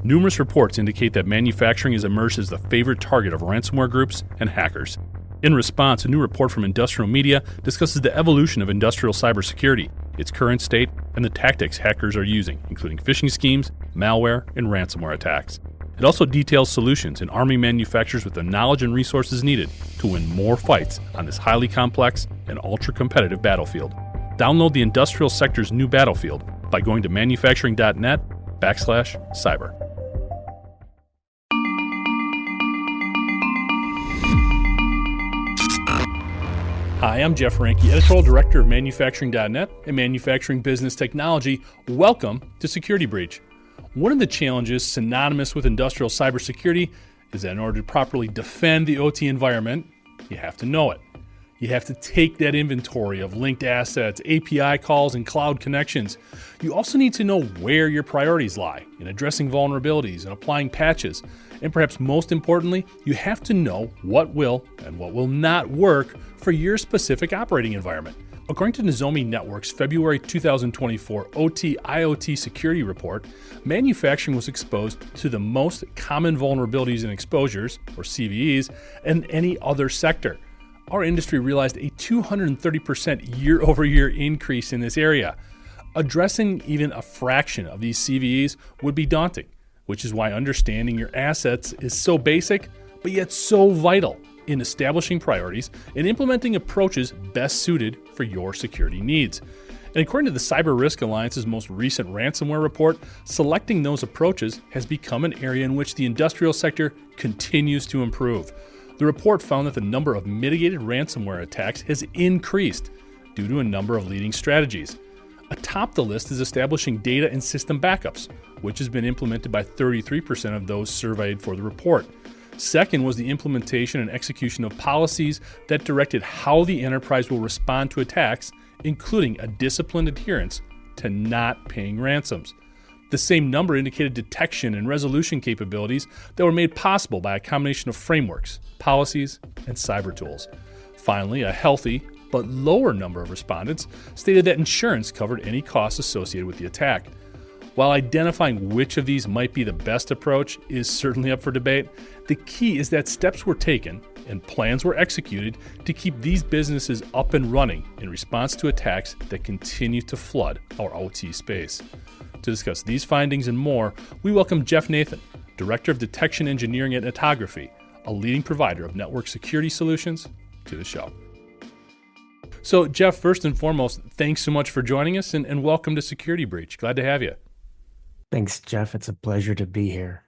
Numerous reports indicate that manufacturing has emerged as the favorite target of ransomware groups and hackers. In response, a new report from Industrial Media discusses the evolution of industrial cybersecurity, its current state, and the tactics hackers are using, including phishing schemes, malware, and ransomware attacks. It also details solutions in arming manufacturers with the knowledge and resources needed to win more fights on this highly complex and ultra-competitive battlefield. Download the industrial sector's new battlefield by going to manufacturing.net/cyber. Hi, I'm Jeff Ranke, Editorial Director of Manufacturing.net and Manufacturing Business Technology. Welcome to Security Breach. One of the challenges synonymous with industrial cybersecurity is that in order to properly defend the OT environment, you have to know it. You have to take that inventory of linked assets, API calls, and cloud connections. You also need to know where your priorities lie in addressing vulnerabilities and applying patches. And perhaps most importantly, you have to know what will and what will not work for your specific operating environment. According to Nozomi Networks February 2024 OT-IoT Security Report, manufacturing was exposed to the most common vulnerabilities and exposures, or CVEs, in any other sector. Our industry realized a 230% year-over-year increase in this area. Addressing even a fraction of these CVEs would be daunting, which is why understanding your assets is so basic, but yet so vital in establishing priorities and implementing approaches best suited for your security needs. And according to the Cyber Risk Alliance's most recent ransomware report, selecting those approaches has become an area in which the industrial sector continues to improve. The report found that the number of mitigated ransomware attacks has increased due to a number of leading strategies. Atop the list is establishing data and system backups, which has been implemented by 33% of those surveyed for the report. Second was the implementation and execution of policies that directed how the enterprise will respond to attacks, including a disciplined adherence to not paying ransoms. The same number indicated detection and resolution capabilities that were made possible by a combination of frameworks, policies, and cyber tools. Finally, a healthy but lower number of respondents stated that insurance covered any costs associated with the attack. While identifying which of these might be the best approach is certainly up for debate, the key is that steps were taken and plans were executed to keep these businesses up and running in response to attacks that continue to flood our OT space. To discuss these findings and more, we welcome Jeff Nathan, Director of Detection Engineering at Netography, a leading provider of network security solutions, to the show. So, Jeff, first and foremost, thanks so much for joining us and welcome to Security Breach. Glad to have you. Thanks, Jeff. It's a pleasure to be here.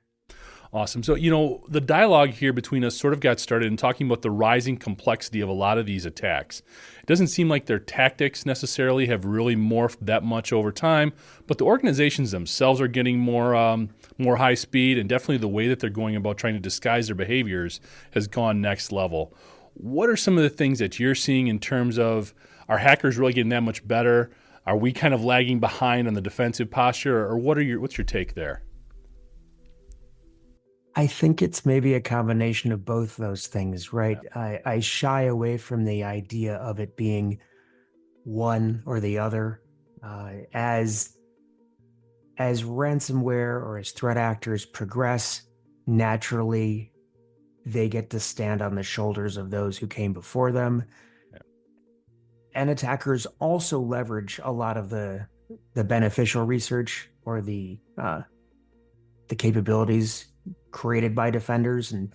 Awesome. So, the dialogue here between us sort of got started in talking about the rising complexity of a lot of these attacks. It doesn't seem like their tactics necessarily have really morphed that much over time, but the organizations themselves are getting more high speed, and definitely the way that they're going about trying to disguise their behaviors has gone next level. What are some of the things that you're seeing in terms of, are hackers really getting that much better? Are we kind of lagging behind on the defensive posture, or what's your take there? I think it's maybe a combination of both those things, right? Yeah. I shy away from the idea of it being one or the other. As ransomware or as threat actors progress, naturally, they get to stand on the shoulders of those who came before them. Yeah. And attackers also leverage a lot of the beneficial research or the capabilities created by defenders. And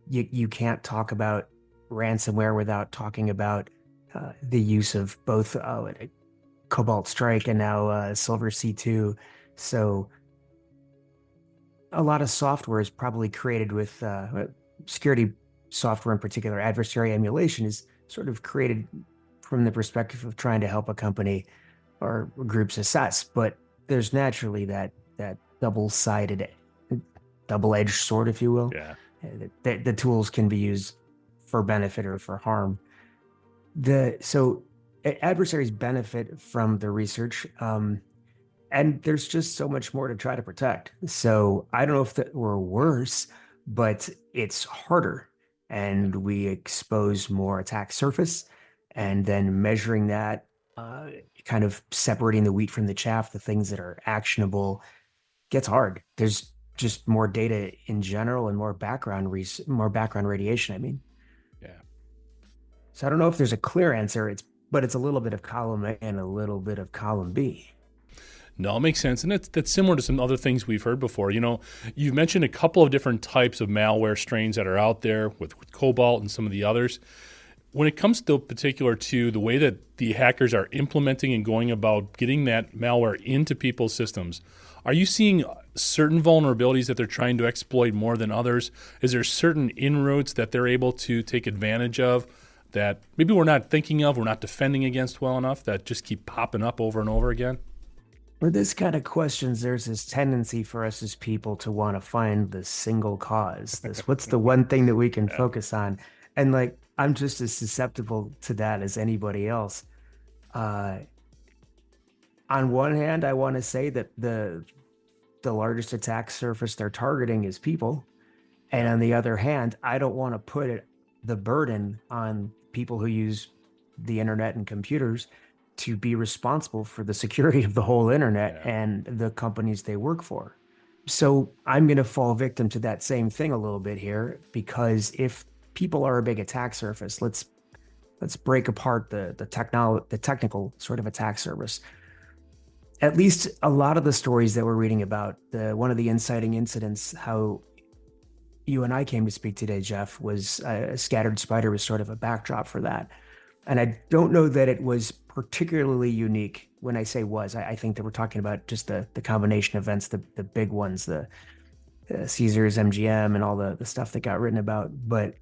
you can't talk about ransomware without talking about the use of both Cobalt Strike and now Silver C2. So a lot of software is probably created with security software, in particular adversary emulation, is sort of created from the perspective of trying to help a company or groups assess. But there's naturally that double-sided, double-edged sword, if you will. Yeah. The tools can be used for benefit or for harm. So adversaries benefit from the research, and there's just so much more to try to protect. So I don't know if that were worse, but it's harder, and we expose more attack surface, and then measuring that, kind of separating the wheat from the chaff, the things that are actionable, gets hard. There's just more data in general and more background radiation. I mean, Yeah. so I don't know if there's a clear answer. But it's a little bit of column A and a little bit of column B. No, it makes sense. And that's similar to some other things we've heard before. You've mentioned a couple of different types of malware strains that are out there with Cobalt and some of the others. When it comes to particular to the way that the hackers are implementing and going about getting that malware into people's systems, are you seeing certain vulnerabilities that they're trying to exploit more than others? Is there certain inroads that they're able to take advantage of that maybe we're not thinking of, we're not defending against well enough, that just keep popping up over and over again? For this kind of questions, there's this tendency for us as people to want to find the single cause. What's the one thing that we can Yeah. focus on? And like, I'm just as susceptible to that as anybody else. Uh, on one hand, I want to say that the largest attack surface they're targeting is people. And Yeah. on the other hand, I don't want to the burden on people who use the internet and computers to be responsible for the security of the whole internet Yeah. and the companies they work for. So I'm going to fall victim to that same thing a little bit here, because if people are a big attack surface, let's break apart the technical sort of attack surface. At least a lot of the stories that we're reading about, the one of the inciting incidents, how you and I came to speak today, Jeff, was a scattered spider was sort of a backdrop for that. And I don't know that it was particularly unique. When I say was, I think that we're talking about just the combination of events, the big ones, the Caesars, MGM, and all the stuff that got written about. But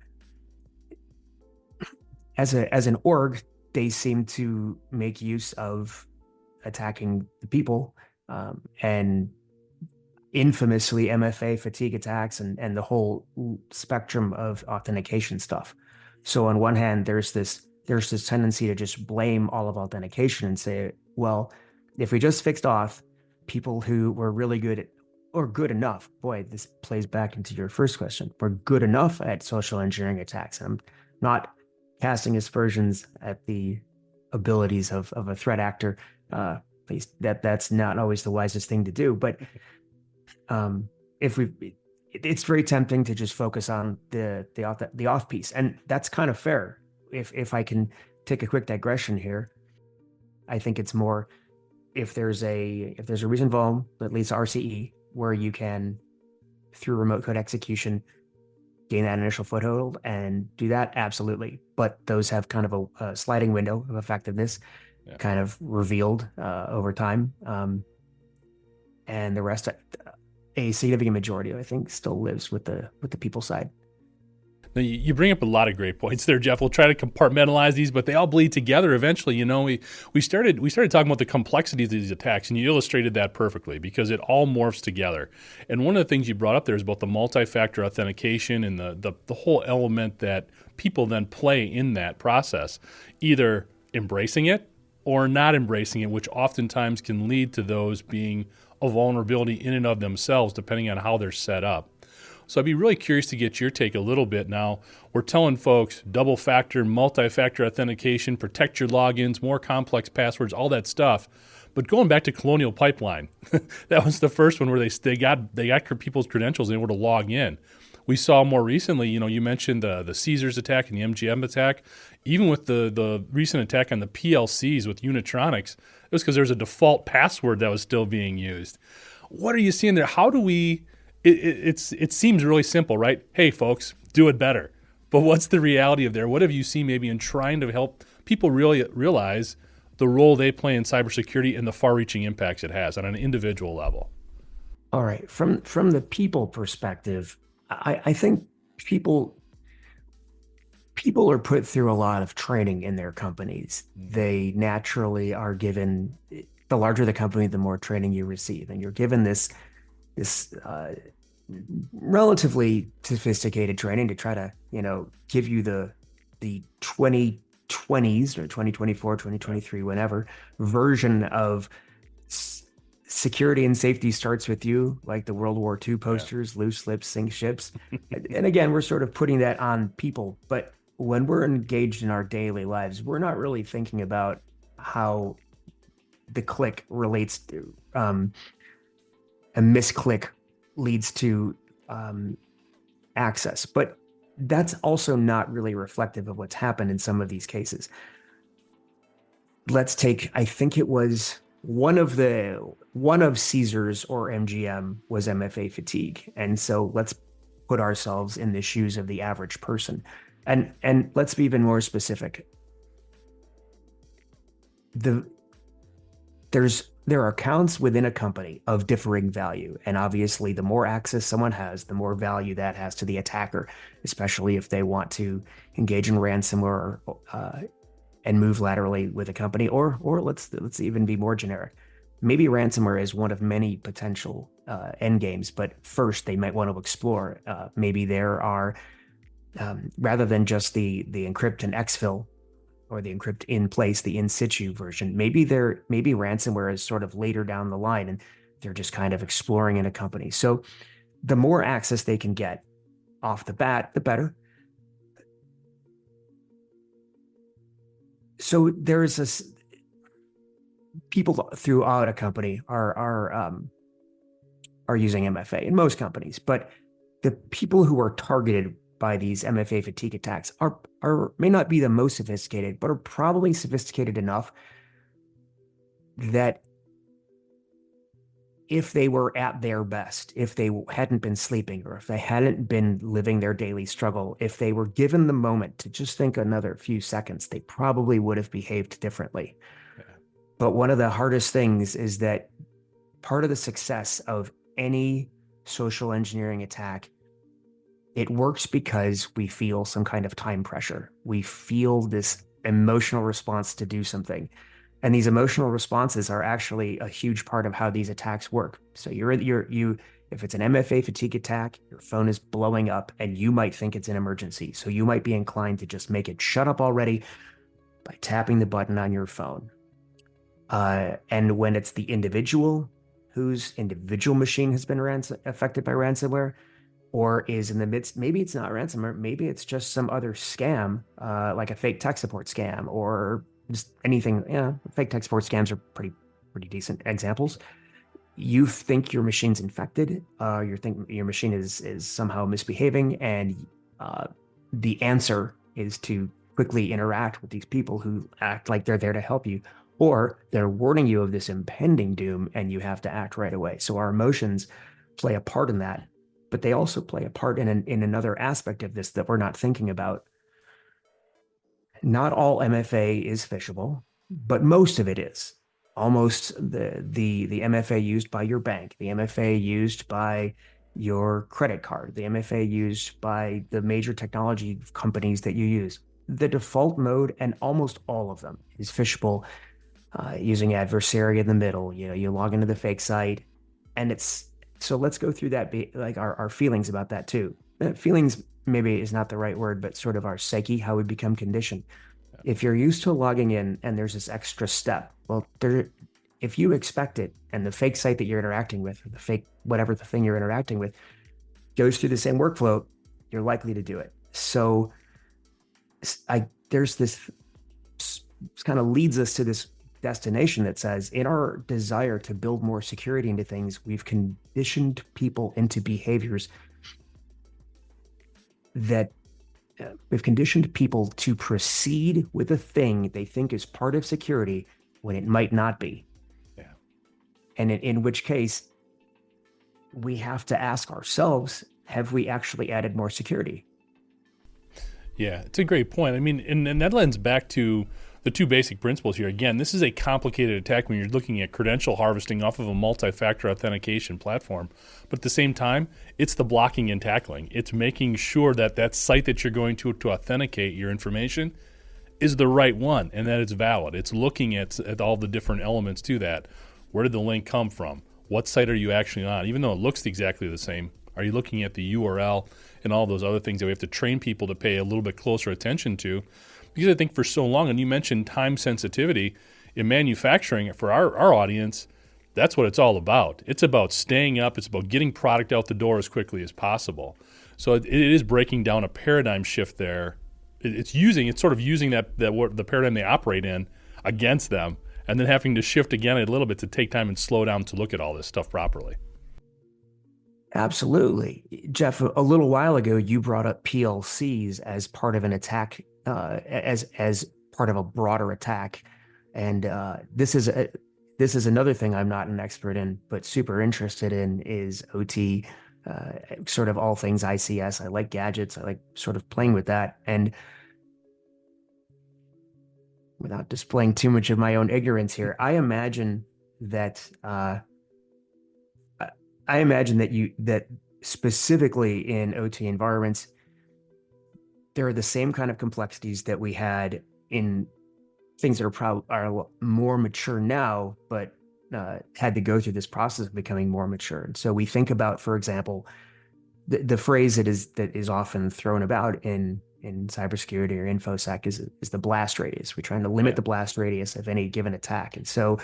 as an org, they seem to make use of attacking the people, and infamously MFA fatigue attacks and the whole spectrum of authentication stuff. So on one hand, there's this tendency to just blame all of authentication and say, well, if we just fixed auth, people who were really good at, or good enough, boy, this plays back into your first question, were good enough at social engineering attacks. And I'm not casting aspersions at the abilities of a threat actor. At least that's not always the wisest thing to do. But if we, it's very tempting to just focus on the off piece, and that's kind of fair. If I can take a quick digression here, I think it's more, if there's a recent vuln that leads to RCE where you can, through remote code execution, gain that initial foothold and do that, absolutely. But those have kind of a sliding window of effectiveness, Yeah. kind of revealed over time. And the rest, a significant majority, I think, still lives with the people side. Now, you bring up a lot of great points there, Jeff. We'll try to compartmentalize these, but they all bleed together eventually. We started talking about the complexities of these attacks, and you illustrated that perfectly because it all morphs together. And one of the things you brought up there is about the multi-factor authentication and the whole element that people then play in that process, either embracing it or not embracing it, which oftentimes can lead to those being a vulnerability in and of themselves, depending on how they're set up. So I'd be really curious to get your take a little bit now. We're telling folks double factor, multi-factor authentication, protect your logins, more complex passwords, all that stuff. But going back to Colonial Pipeline, that was the first one where they got people's credentials and they were to log in. We saw more recently, you mentioned the Caesars attack and the MGM attack. Even with the recent attack on the PLCs with Unitronics, it was because there was a default password that was still being used. What are you seeing there? How do we... It seems really simple, right? Hey, folks, do it better. But what's the reality of there? What have you seen maybe in trying to help people really realize the role they play in cybersecurity and the far-reaching impacts it has on an individual level? All right, from the people perspective, I think people people are put through a lot of training in their companies. They naturally are given, the larger the company, the more training you receive, and you're given this relatively sophisticated training to try to, give you the 2020s or 2024, Yeah, 2023, whenever version of security and safety starts with you, like the World War II yeah, posters, loose lips, sink ships. And again, we're sort of putting that on people. But when we're engaged in our daily lives, we're not really thinking about how the click relates to a misclick leads to access. But that's also not really reflective of what's happened in some of these cases. Let's take, I think it was one of Caesars or MGM was MFA fatigue. And so let's put ourselves in the shoes of the average person. And let's be even more specific. There are accounts within a company of differing value. And obviously, the more access someone has, the more value that has to the attacker, especially if they want to engage in ransomware and move laterally with a company. Or let's even be more generic. Maybe ransomware is one of many potential end games, but first they might want to explore. Maybe there are, rather than just the encrypt and exfil, or the encrypt in place, the in situ version. Maybe ransomware is sort of later down the line and they're just kind of exploring in a company. So the more access they can get off the bat, the better. So there's this, people throughout a company are using MFA in most companies, but the people who are targeted by these MFA fatigue attacks may not be the most sophisticated, but are probably sophisticated enough that if they were at their best, if they hadn't been sleeping, or if they hadn't been living their daily struggle, if they were given the moment to just think another few seconds, they probably would have behaved differently. Yeah. But one of the hardest things is that part of the success of any social engineering attack, it works because we feel some kind of time pressure. We feel this emotional response to do something. And these emotional responses are actually a huge part of how these attacks work. So if it's an MFA fatigue attack, your phone is blowing up and you might think it's an emergency. So you might be inclined to just make it shut up already by tapping the button on your phone. And when it's the individual whose individual machine has been affected by ransomware, or is in the midst, maybe it's not ransomware, maybe it's just some other scam, like a fake tech support scam, or just anything. Fake tech support scams are pretty decent examples. You think your machine's infected, you think your machine is somehow misbehaving, and the answer is to quickly interact with these people who act like they're there to help you, or they're warning you of this impending doom and you have to act right away. So our emotions play a part in that. But they also play a part in another aspect of this that we're not thinking about. Not all MFA is phishable, but most of it is. Almost the MFA used by your bank, the MFA used by your credit card, the MFA used by the major technology companies that you use. The default mode, and almost all of them, is phishable, using adversary in the middle. You log into the fake site, and it's. So let's go through that, like our feelings about that too. Feelings maybe is not the right word, but sort of our psyche, how we become conditioned. Yeah. If you're used to logging in and there's this extra step, well, if you expect it, and the fake site that you're interacting with, or the fake whatever the thing you're interacting with, goes through the same workflow, you're likely to do it. So there's this kind of leads us to this destination that says, in our desire to build more security into things, we've conditioned people into behaviors that we've conditioned people to proceed with a thing they think is part of security when it might not be. Yeah. And in which case, we have to ask ourselves, have we actually added more security? Yeah, it's a great point. I mean, and that lends back to the two basic principles here. Again, this is a complicated attack when you're looking at credential harvesting off of a multi-factor authentication platform. But at the same time, it's the blocking and tackling. It's making sure that that site that you're going to authenticate your information is the right one and that it's valid. It's looking at all the different elements to that. Where did the link come from? What site are you actually on? Even though it looks exactly the same, are you looking at the URL and all those other things that we have to train people to pay a little bit closer attention to? Because I think for so long, and you mentioned time sensitivity in manufacturing, for our audience, that's what it's all about. It's about staying up. It's about getting product out the door as quickly as possible. So it is breaking down a paradigm shift there. It's sort of using the paradigm they operate in against them, and then having to shift again a little bit to take time and slow down to look at all this stuff properly. Absolutely. Jeff, a little while ago, you brought up PLCs as part of an attack, as part of a broader attack. And this is another thing I'm not an expert in, but super interested in is OT, uh, sort of all things ICS. I like gadgets. I like sort of playing with that. And without displaying too much of my own ignorance here, I imagine that I imagine that specifically in OT environments, there are the same kind of complexities that we had in things that are more mature now, but had to go through this process of becoming more mature. And so we think about, for example, the phrase that is often thrown about in cybersecurity or infosec is the blast radius. We're trying to limit Yeah. the blast radius of any given attack. And so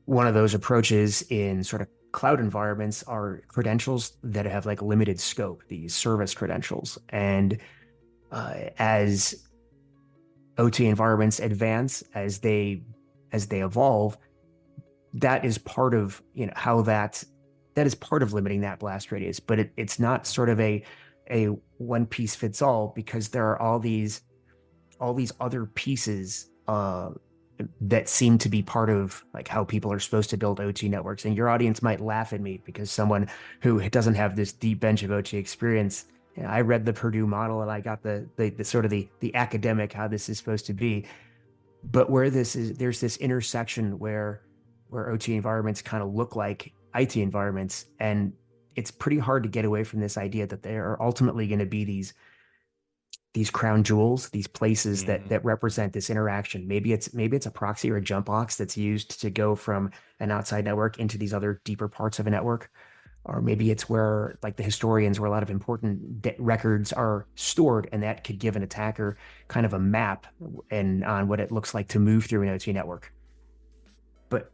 one of those approaches in sort of cloud environments are credentials that have like limited scope, these service credentials. And as OT environments advance, as they evolve, that is part of how that is part of limiting that blast radius. But it's not sort of a one piece fits all, because there are all these other pieces that seem to be part of like how people are supposed to build OT networks. And your audience might laugh at me because someone who doesn't have this deep bench of OT experience, I read the Purdue model and I got the sort of the academic how this is supposed to be. But where this is, there's this intersection where OT environments kind of look like IT environments, and it's pretty hard to get away from this idea that they are ultimately going to be these crown jewels, these places Mhm. that represent this interaction. Maybe it's a proxy or a jump box that's used to go from an outside network into these other deeper parts of a network. Or maybe it's where, like the historians, where a lot of important records are stored, and that could give an attacker kind of a map and on what it looks like to move through an OT network. But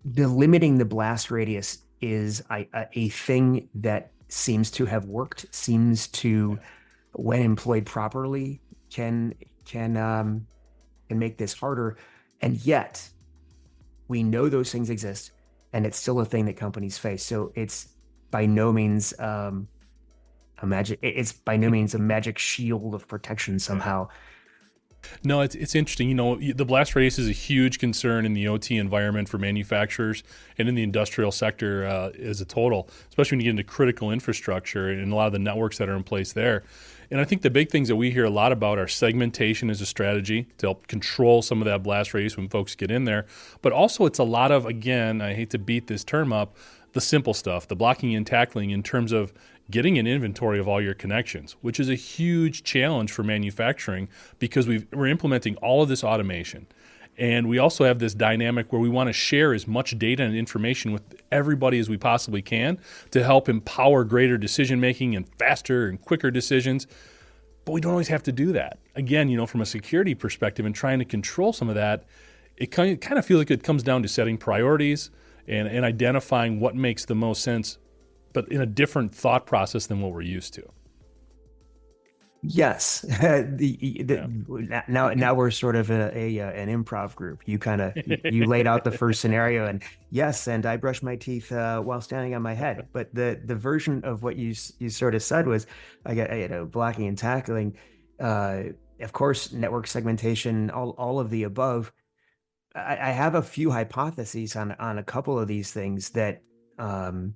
the limiting the blast radius is a thing that seems to have worked, seems to, Yeah. when employed properly, can can can make this harder. And yet we know those things exist, and it's still a thing that companies face. So it's by no means a magic. It's by no means a magic shield of protection Yeah. somehow. No, it's interesting. The blast radius is a huge concern in the OT environment for manufacturers and in the industrial sector as a total, especially when you get into critical infrastructure and a lot of the networks that are in place there. And I think the big things that we hear a lot about are segmentation as a strategy to help control some of that blast radius when folks get in there. But also, it's a lot of, again, I hate to beat this term up, the simple stuff, the blocking and tackling in terms of getting an inventory of all your connections, which is a huge challenge for manufacturing because we're implementing all of this automation. And we also have this dynamic where we want to share as much data and information with everybody as we possibly can to help empower greater decision making and faster and quicker decisions. But we don't always have to do that. Again, from a security perspective and trying to control some of that, it kind of feels like it comes down to setting priorities and identifying what makes the most sense, but in a different thought process than what we're used to. Yes, Yeah. now we're sort of an improv group. You kind of you laid out the first scenario, and yes, and I brush my teeth while standing on my head. But the version of what you sort of said was, I got blocking and tackling, uh, of course, network segmentation, all of the above. I have a few hypotheses on a couple of these things um,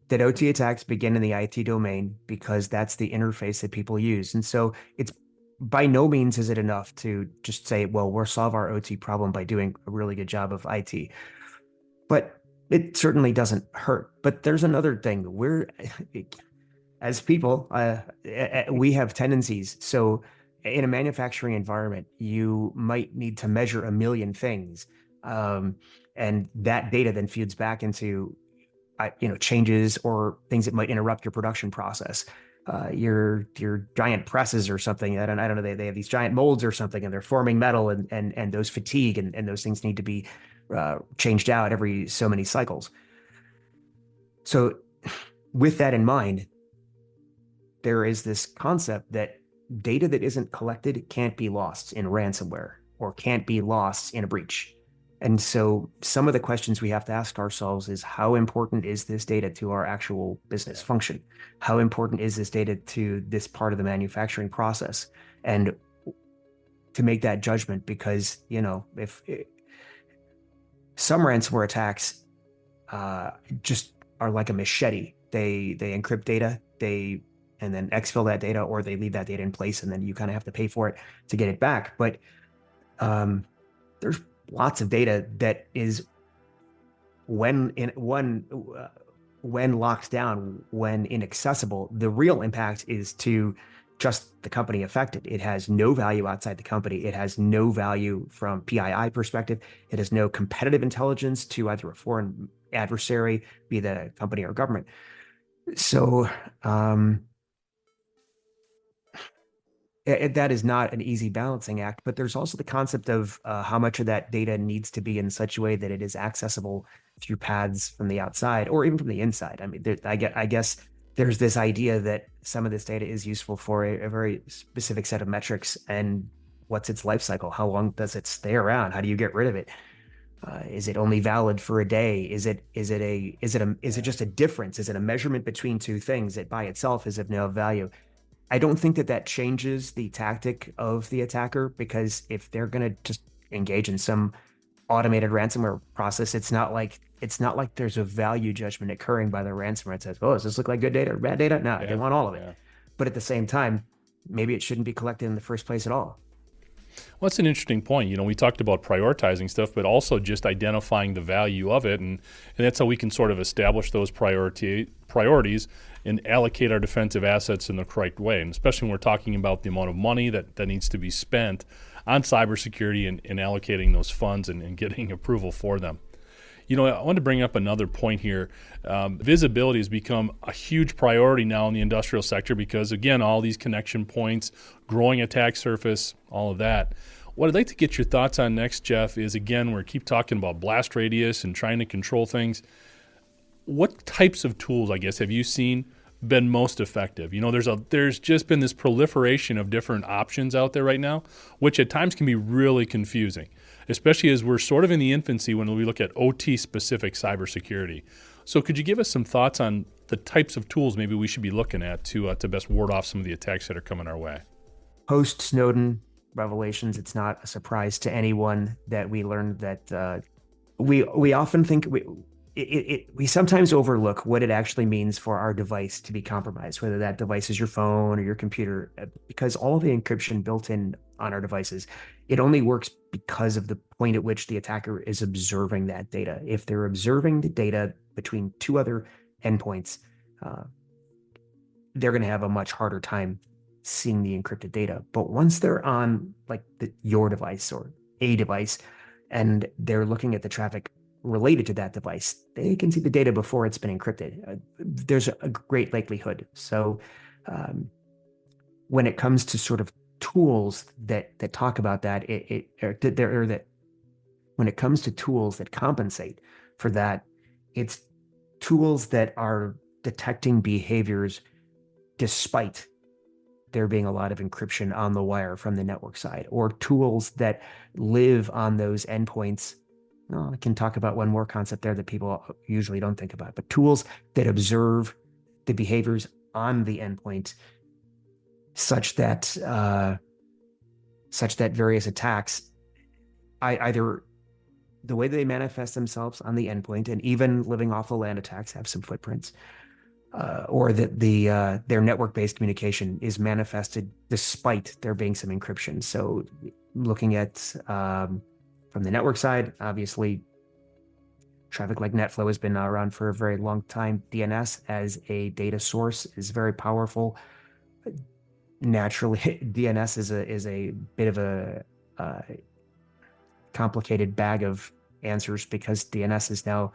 that OT attacks begin in the IT domain because that's the interface that people use. And so it's by no means is it enough to just say, well, we'll solve our OT problem by doing a really good job of IT. But it certainly doesn't hurt. But there's another thing. As people, we have tendencies. So in a manufacturing environment, you might need to measure a million things. Um, and that data then feeds back into changes or things that might interrupt your production process. Your giant presses or something. I don't know. They have these giant molds or something, and they're forming metal, and those fatigue, and those things need to be changed out every so many cycles. So, with that in mind, there is this concept that data that isn't collected can't be lost in ransomware or can't be lost in a breach. And so some of the questions we have to ask ourselves is how important is this data to our actual business function? How important is this data to this part of the manufacturing process? And to make that judgment, because, if some ransomware attacks just are like a machete, they encrypt data, and then exfil that data, or they leave that data in place, and then you kind of have to pay for it to get it back. But um, there's lots of data that is when in one when locked down, when inaccessible. The real impact is to just the company affected. It has no value outside the company. It has no value from PII perspective. It has no competitive intelligence to either a foreign adversary, be the company or government. So that is not an easy balancing act, but there's also the concept of how much of that data needs to be in such a way that it is accessible through paths from the outside or even from the inside. I mean, I guess there's this idea that some of this data is useful for a very specific set of metrics. And what's its life cycle? How long does it stay around? How do you get rid of it? Is it only valid for a day? Is it just a difference? Is it a measurement between two things that by itself is of no value? I don't think that changes the tactic of the attacker, because if they're going to just engage in some automated ransomware process, it's not like there's a value judgment occurring by the ransomware. It says, "Oh, does this look like good data or bad data?" No, they want all of it. Yeah. But at the same time, maybe it shouldn't be collected in the first place at all. Well, that's an interesting point. We talked about prioritizing stuff, but also just identifying the value of it, and that's how we can sort of establish those priorities and allocate our defensive assets in the correct way. And especially when we're talking about the amount of money that needs to be spent on cybersecurity and allocating those funds and getting approval for them. I want to bring up another point here. Visibility has become a huge priority now in the industrial sector because, again, all these connection points, growing attack surface, all of that. What I'd like to get your thoughts on next, Jeff, is, again, we keep talking about blast radius and trying to control things. What types of tools, I guess, have you seen been most effective? There's just been this proliferation of different options out there right now, which at times can be really confusing, especially as we're sort of in the infancy when we look at OT-specific cybersecurity. So could you give us some thoughts on the types of tools maybe we should be looking at to best ward off some of the attacks that are coming our way? Post Snowden revelations, it's not a surprise to anyone that we learned that we often think we sometimes overlook what it actually means for our device to be compromised, whether that device is your phone or your computer, because all the encryption built in on our devices, it only works because of the point at which the attacker is observing that data. If they're observing the data between two other endpoints, they're going to have a much harder time seeing the encrypted data. But once they're on like your device or a device, and they're looking at the traffic related to that device, they can see the data before it's been encrypted. There's a great likelihood. So when it comes to sort of tools that talk about that, when it comes to tools that compensate for that, it's tools that are detecting behaviors despite there being a lot of encryption on the wire from the network side, or tools that live on those endpoints. I can talk about one more concept there that people usually don't think about, but tools that observe the behaviors on the endpoint such that various attacks, either the way they manifest themselves on the endpoint, and even living off the land attacks have some footprints, or that their network-based communication is manifested despite there being some encryption. So looking at from the network side, obviously, traffic like NetFlow has been around for a very long time. DNS as a data source is very powerful. Naturally, DNS is a bit of a complicated bag of answers, because DNS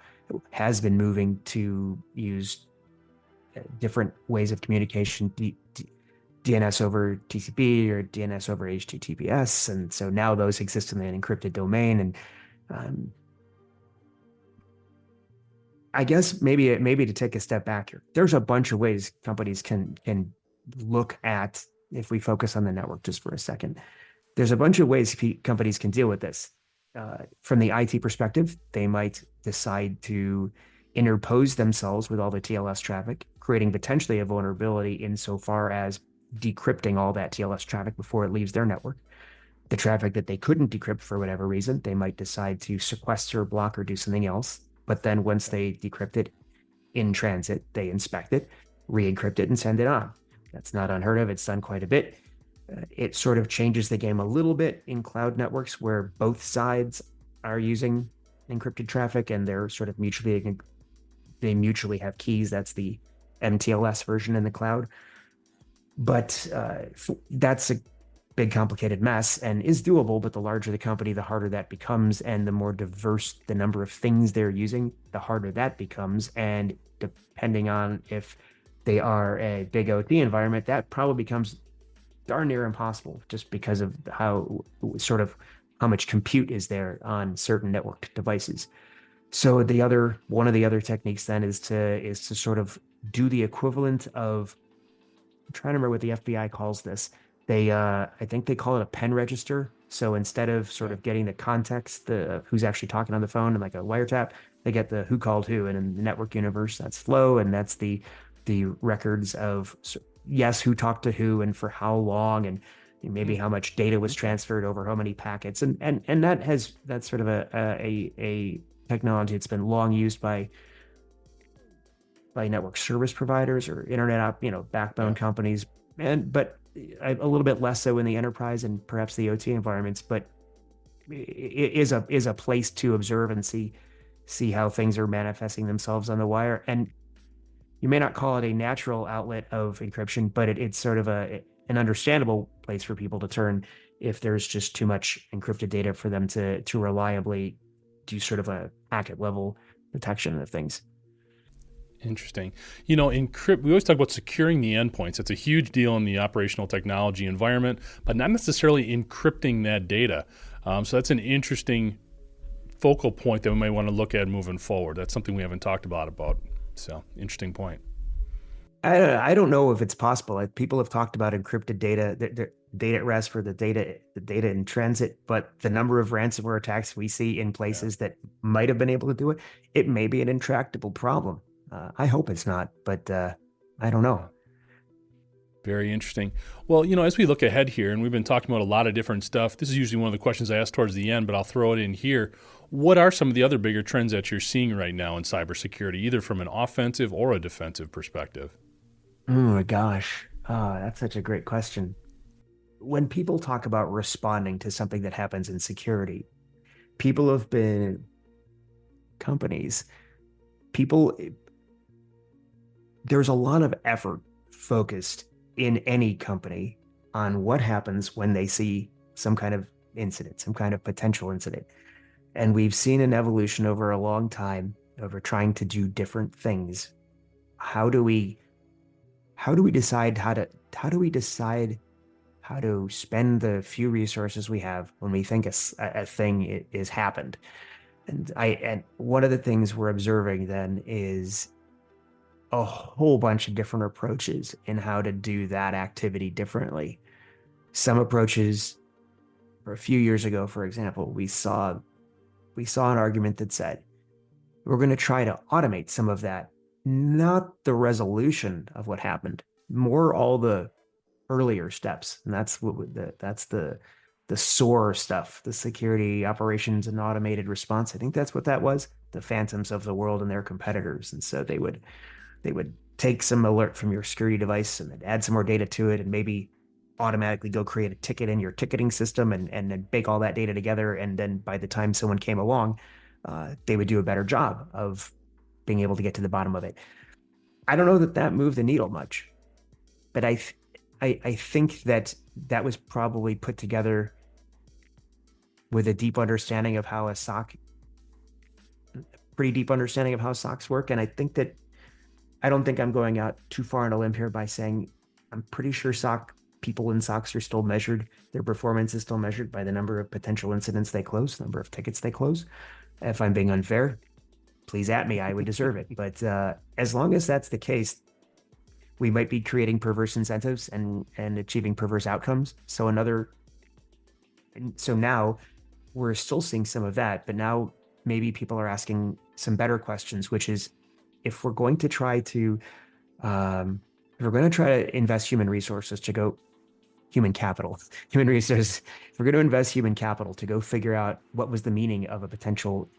has been moving to use different ways of communication, DNS over TCP or DNS over HTTPS, and so now those exist in an encrypted domain. And I guess maybe to take a step back here, there's a bunch of ways companies can look at, if we focus on the network just for a second, there's a bunch of ways companies can deal with this. from the IT perspective, they might decide to interpose themselves with all the TLS traffic, creating potentially a vulnerability insofar as decrypting all that TLS traffic before it leaves their network. The traffic that they couldn't decrypt for whatever reason, they might decide to sequester, block, or do something else. But then once they decrypt it in transit, they inspect it, re-encrypt it, and send it on. That's not unheard of. It's done quite a bit. It sort of changes the game a little bit in cloud networks where both sides are using encrypted traffic and they're sort of they mutually have keys. That's the MTLS version in the cloud. But that's a big complicated mess and is doable, but the larger the company, the harder that becomes, and the more diverse the number of things they're using, the harder that becomes. And depending on if they are a big OT environment, that probably becomes darn near impossible just because of how much compute is there on certain networked devices. So one of the other techniques then is to sort of do the equivalent of, I'm trying to remember what the FBI calls this. I think they call it a pen register. So instead of sort of getting the context, the who's actually talking on the phone and like a wiretap, they get the who called who. And in the network universe, that's flow, and that's the records of, yes, who talked to who and for how long, and maybe how much data was transferred over how many packets. And that's sort of a technology that's been long used by network service providers or internet backbone companies, but a little bit less so in the enterprise and perhaps the OT environments. But it is a place to observe and see how things are manifesting themselves on the wire. And you may not call it a natural outlet of encryption, but it's sort of an understandable place for people to turn if there's just too much encrypted data for them to reliably do sort of a packet level detection of things. Interesting. We always talk about securing the endpoints. It's a huge deal in the operational technology environment, but not necessarily encrypting that data. So that's an interesting focal point that we might want to look at moving forward. That's something we haven't talked about. So interesting point. I don't know if it's possible. Like, people have talked about encrypted data, the data at rest for the data in transit, but the number of ransomware attacks we see in places that might have been able to do it, it may be an intractable problem. I hope it's not, but I don't know. Very interesting. Well, as we look ahead here, and we've been talking about a lot of different stuff, this is usually one of the questions I ask towards the end, but I'll throw it in here. What are some of the other bigger trends that you're seeing right now in cybersecurity, either from an offensive or a defensive perspective? Oh my gosh. That's such a great question. When people talk about responding to something that happens in security, people have been companies, people, there's a lot of effort focused in any company on what happens when they see some kind of incident, some kind of potential incident. And we've seen an evolution over a long time over trying to do different things. How do we decide how to spend the few resources we have when we think a thing is happened? And one of the things we're observing then is a whole bunch of different approaches in how to do that activity differently. Some approaches, for a few years ago, for example, we saw an argument that said we're going to try to automate some of that, not the resolution of what happened, more all the earlier steps. And that's the SOAR stuff, the security operations and automated response. I think that's what that was, the phantoms of the world and their competitors. And so they would take some alert from your security device and then add some more data to it and maybe automatically go create a ticket in your ticketing system and then bake all that data together. And then by the time someone came along, they would do a better job of being able to get to the bottom of it. I don't know that moved the needle much, but I think that was probably put together with a deep understanding of how pretty deep understanding of how SOCs work. And I don't think I'm going out too far on a limb here by saying I'm pretty sure people in SOCs are still measured. Their performance is still measured by the number of potential incidents they close, the number of tickets they close. If I'm being unfair, please at me, I would deserve it. But as long as that's the case, we might be creating perverse incentives and achieving perverse outcomes. So now we're still seeing some of that, but now maybe people are asking some better questions, which is if we're going to try to if we're going to try to invest human resources to go human capital, human resources, if we're going to invest human capital to go figure out what was the meaning of a potential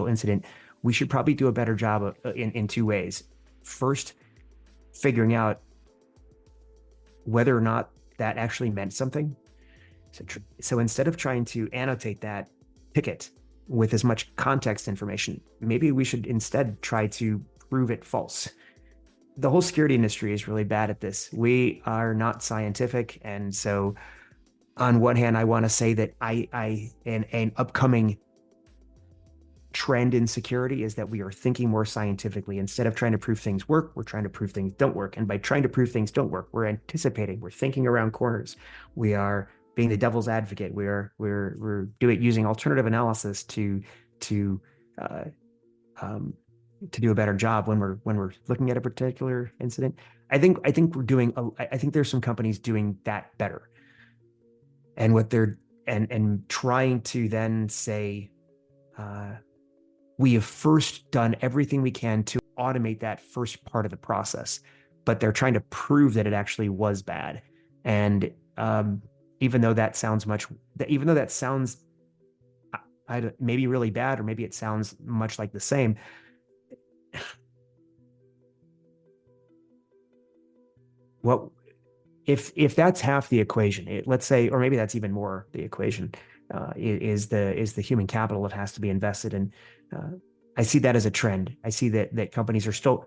incident, we should probably do a better job in two ways. First, figuring out whether or not that actually meant something. So instead of trying to annotate that ticket with as much context information, maybe we should instead try to prove it false. The whole security industry is really bad at this. We are not scientific. And so on one hand, I want to say that an upcoming trend in security is that we are thinking more scientifically. Instead of trying to prove things work, we're trying to prove things don't work. And by trying to prove things don't work, we're anticipating, we're thinking around corners. We are being the devil's advocate. We're doing using alternative analysis to uh, to do a better job when we're looking at a particular incident. I think I think there's some companies doing that better, and what they're and trying to then say, we have first done everything we can to automate that first part of the process, but they're trying to prove that it actually was bad. And even though that sounds maybe really bad, or maybe it sounds much like the same, what if that's half the equation, let's say, or maybe that's even more the equation, is the human capital that has to be invested in. I see that as a trend. I see that companies are still,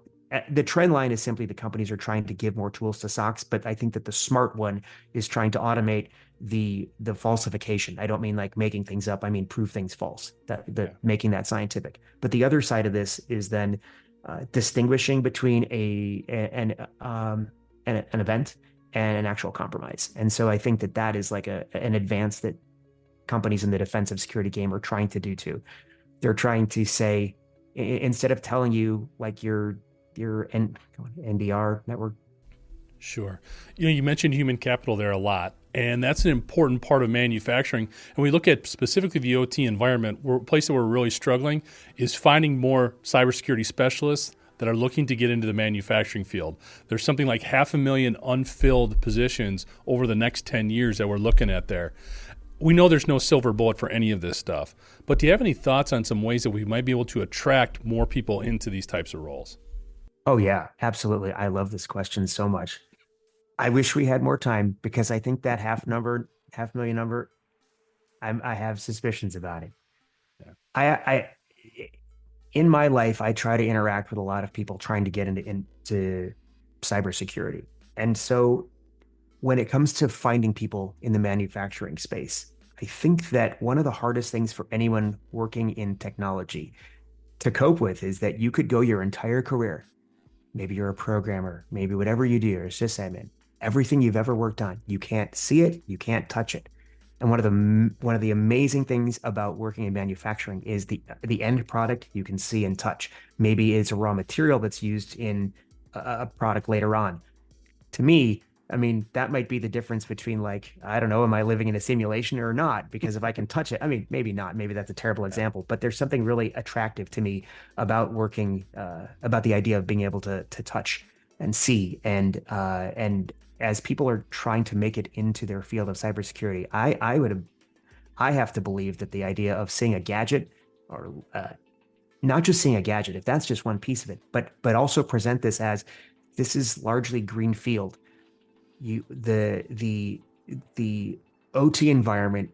the trend line is simply the companies are trying to give more tools to SOCs, but I think that the smart one is trying to automate the falsification. I don't mean like making things up. I mean prove things false. Making that scientific. But the other side of this is then distinguishing between an event and an actual compromise. And so I think that is like an advance that companies in the defensive security game are trying to do too. They're trying to say, instead of telling you like your NDR network. Sure. You mentioned human capital there a lot, and that's an important part of manufacturing. And we look at specifically the OT environment, where a place that we're really struggling is finding more cybersecurity specialists that are looking to get into the manufacturing field. There's something like 500,000 unfilled positions over the next 10 years that we're looking at there. We know there's no silver bullet for any of this stuff, but do you have any thoughts on some ways that we might be able to attract more people into these types of roles? Oh yeah, absolutely. I love this question so much. I wish we had more time because I think that half million number, I have suspicions about it. Yeah. I in my life, I try to interact with a lot of people trying to get into cybersecurity. And so when it comes to finding people in the manufacturing space, I think that one of the hardest things for anyone working in technology to cope with is that you could go your entire career. Maybe you're a programmer, maybe whatever you do, you're a sysadmin. Everything you've ever worked on, you can't see it, you can't touch it. And one of the amazing things about working in manufacturing is the end product you can see and touch. Maybe it's a raw material that's used in a product later on. To me, I mean, that might be the difference between, like, I don't know, am I living in a simulation or not? Because if I can touch it, I mean, maybe not, maybe that's a terrible example, but there's something really attractive to me about working, about the idea of being able to touch and see. And as people are trying to make it into their field of cybersecurity, I have to believe that the idea of seeing a gadget, or not just seeing a gadget, if that's just one piece of it, but also present this as, this is largely green field. The OT environment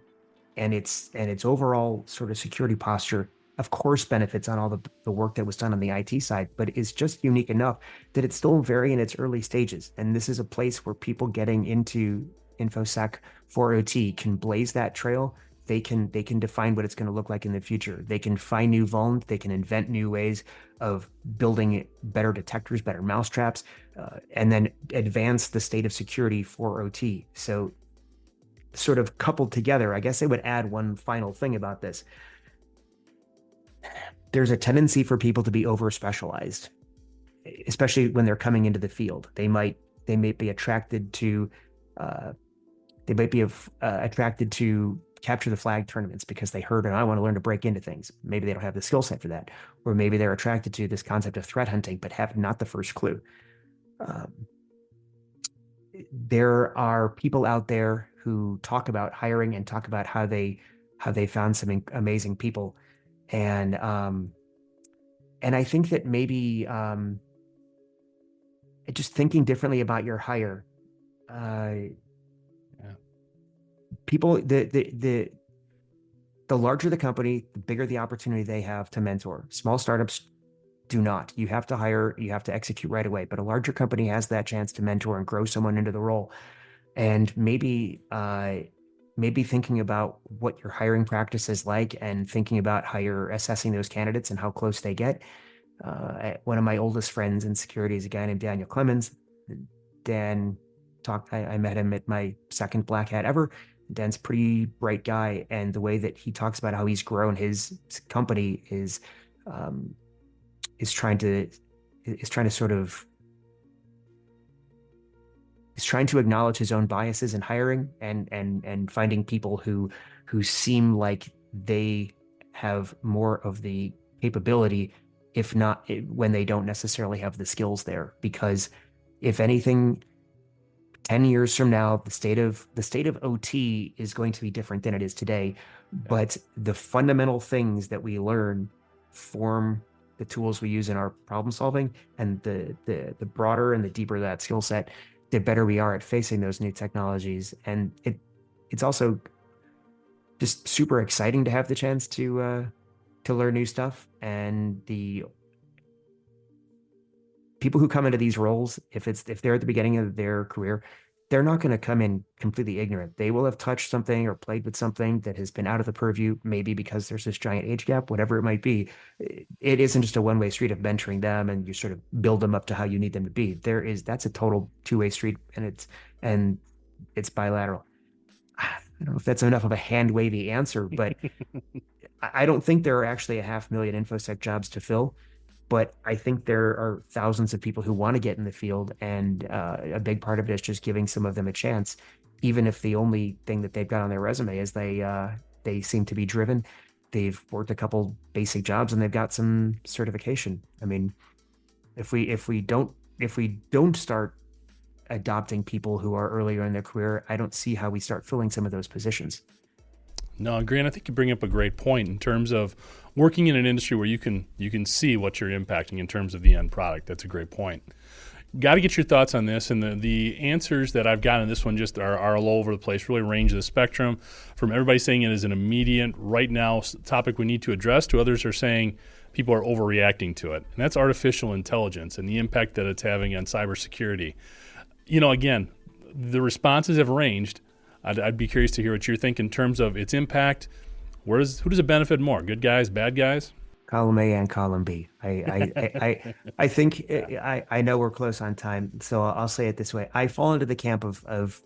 and its overall sort of security posture, of course, benefits on all the work that was done on the IT side, but is just unique enough that it's still very in its early stages. And this is a place where people getting into InfoSec for OT can blaze that trail. They can define what it's going to look like in the future. They can find new vulns. They can invent new ways of building better detectors, better mousetraps, and then advance the state of security for OT. So, sort of coupled together, I guess I would add one final thing about this. There's a tendency for people to be over specialized, especially when they're coming into the field. They might be attracted to attracted to capture the flag tournaments because they heard and I want to learn to break into things. Maybe they don't have the skill set for that, or maybe they're attracted to this concept of threat hunting but have not the first clue. Um, there are people out there who talk about hiring and talk about how they found some amazing people, and I think that maybe just thinking differently about your hire. Yeah. People, the larger the company, the bigger the opportunity they have to mentor. Small startups do not. You have to hire, you have to execute right away. But a larger company has that chance to mentor and grow someone into the role. And maybe thinking about what your hiring practice is like and thinking about how you're assessing those candidates and how close they get. One of my oldest friends in security is a guy named Daniel Clemens. Dan I met him at my second black hat ever. Dan's a pretty bright guy, and the way that he talks about how he's grown his company um, is trying to sort of is trying to acknowledge his own biases in hiring and finding people who seem like they have more of the capability, if not when they don't necessarily have the skills there. Because if anything, 10 years from now, the state of OT is going to be different than it is today. But the fundamental things that we learn form the tools we use in our problem solving, and the broader and the deeper that skill set, the better we are at facing those new technologies. And it's also just super exciting to have the chance to learn new stuff. And the people who come into these roles, if they're at the beginning of their career, they're not going to come in completely ignorant. They will have touched something or played with something that has been out of the purview, maybe because there's this giant age gap, whatever it might be. It isn't just a one-way street of mentoring them and you sort of build them up to how you need them to be. That's a total two-way street, and it's bilateral. I don't know if that's enough of a hand-wavy answer, but I don't think there are actually 500,000 InfoSec jobs to fill. But I think there are thousands of people who want to get in the field, and a big part of it is just giving some of them a chance, even if the only thing that they've got on their resume is they seem to be driven. They've worked a couple basic jobs and they've got some certification. I mean, if we don't start adopting people who are earlier in their career, I don't see how we start filling some of those positions. No, Grant, I think you bring up a great point in terms of working in an industry where you can see what you're impacting in terms of the end product. That's a great point. Got to get your thoughts on this, and the answers that I've gotten in this one just are all over the place, really range the spectrum from everybody saying it is an immediate, right now topic we need to address, to others are saying people are overreacting to it. And that's artificial intelligence and the impact that it's having on cybersecurity. Again, the responses have ranged. I'd be curious to hear what you think in terms of its impact. Who does it benefit more? Good guys, bad guys? Column A and column B. I think I know we're close on time, so I'll say it this way. I fall into the camp of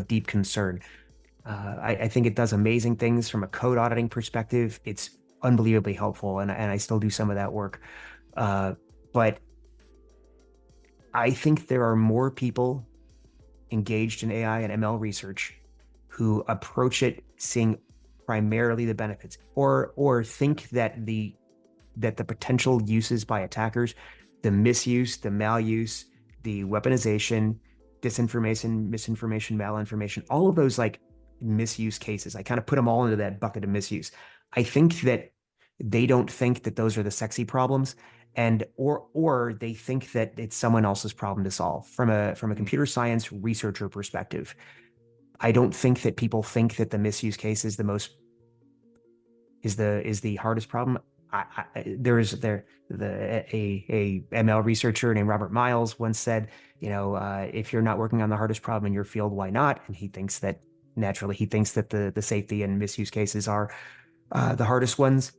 deep concern. I think it does amazing things from a code auditing perspective. It's unbelievably helpful, and I still do some of that work. But I think there are more people engaged in AI and ML research who approach it seeing primarily the benefits, or think that the potential uses by attackers, the misuse, the maluse, the weaponization, disinformation, misinformation, malinformation, all of those like misuse cases, I kind of put them all into that bucket of misuse. I think that they don't think that those are the sexy problems, and or they think that it's someone else's problem to solve. From a computer science researcher perspective, I don't think that people think that the misuse case is the hardest problem. A ML researcher named Robert Miles once said, if you're not working on the hardest problem in your field, why not? And he thinks that the safety and misuse cases are the hardest ones.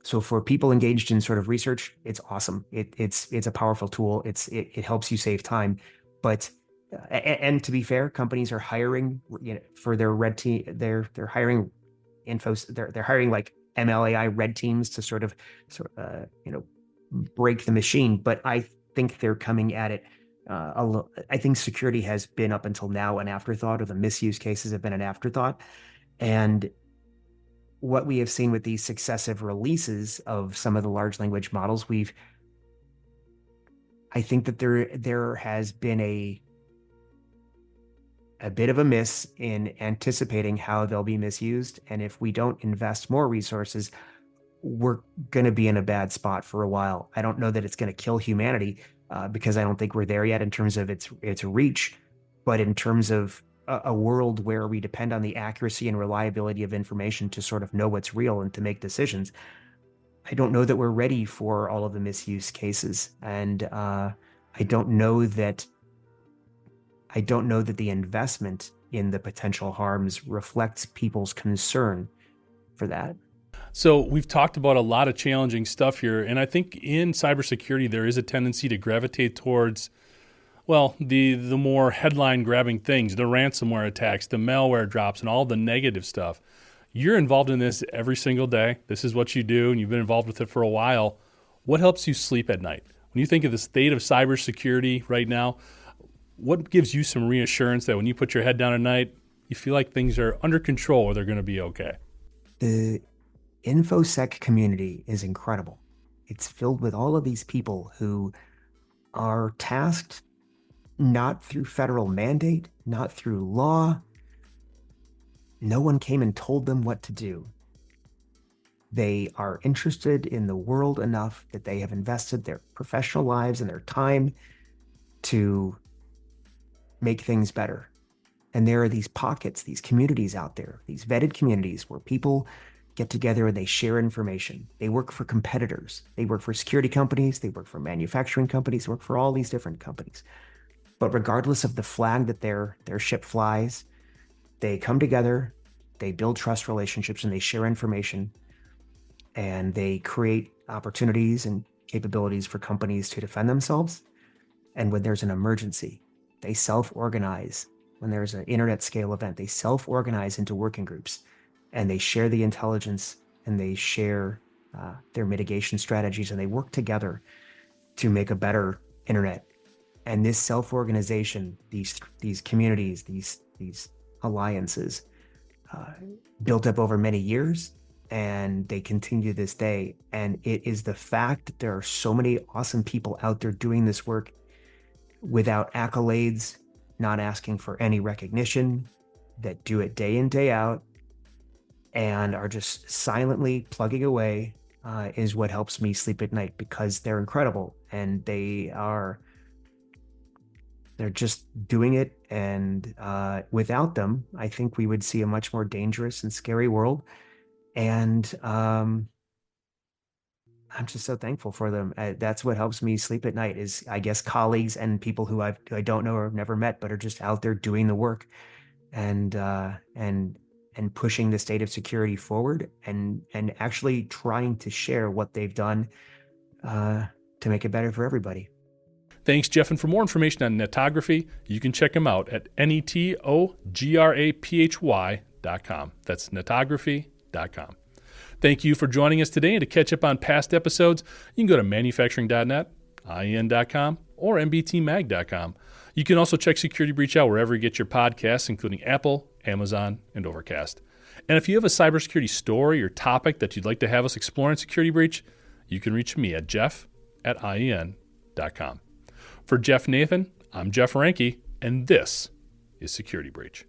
So for people engaged in sort of research, it's awesome. It's a powerful tool. It helps you save time, but and to be fair, companies are hiring, for their red team. They're hiring they're hiring like MLAI red teams to sort of break the machine. But I think they're coming at it. I think security has been up until now an afterthought, or the misuse cases have been an afterthought. And what we have seen with these successive releases of some of the large language models, I think that there has been a bit of a miss in anticipating how they'll be misused. And if we don't invest more resources, we're going to be in a bad spot for a while. I don't know that it's going to kill humanity because I don't think we're there yet in terms of its reach, but in terms of a world where we depend on the accuracy and reliability of information to sort of know what's real and to make decisions, I don't know that we're ready for all of the misuse cases. And I don't know that the investment in the potential harms reflects people's concern for that. So we've talked about a lot of challenging stuff here, and I think in cybersecurity there is a tendency to gravitate towards, well, the more headline-grabbing things, the ransomware attacks, the malware drops, and all the negative stuff. You're involved in this every single day. This is what you do, and you've been involved with it for a while. What helps you sleep at night? When you think of the state of cybersecurity right now, what gives you some reassurance that when you put your head down at night, you feel like things are under control or they're going to be okay? The InfoSec community is incredible. It's filled with all of these people who are tasked not through federal mandate, not through law. No one came and told them what to do. They are interested in the world enough that they have invested their professional lives and their time to make things better. And there are these pockets, these communities out there, these vetted communities where people get together and they share information. They work for competitors. They work for security companies. They work for manufacturing companies. They work for all these different companies. But regardless of the flag that their ship flies, they come together, they build trust relationships, and they share information. And they create opportunities and capabilities for companies to defend themselves. And when there's an emergency, they self-organize. When there's an internet scale event, they self-organize into working groups, and they share the intelligence, and they share their mitigation strategies, and they work together to make a better internet. And this self-organization, these communities, these alliances, built up over many years, and they continue this day. And it is the fact that there are so many awesome people out there doing this work without accolades, not asking for any recognition, that do it day in, day out, and are just silently plugging away, is what helps me sleep at night, because they're incredible and they're just doing it. And without them, I think we would see a much more dangerous and scary world. And I'm just so thankful for them. That's what helps me sleep at night is, I guess, colleagues and people who I don't know or have never met, but are just out there doing the work and pushing the state of security forward and actually trying to share what they've done to make it better for everybody. Thanks, Jeff. And for more information on Netography, you can check them out at netography.com. That's netography.com. Thank you for joining us today. And to catch up on past episodes, you can go to manufacturing.net, IEN.com, or mbtmag.com. You can also check Security Breach out wherever you get your podcasts, including Apple, Amazon, and Overcast. And if you have a cybersecurity story or topic that you'd like to have us explore in Security Breach, you can reach me at jeff@IEN.com. For Jeff Nathan, I'm Jeff Ranke, and this is Security Breach.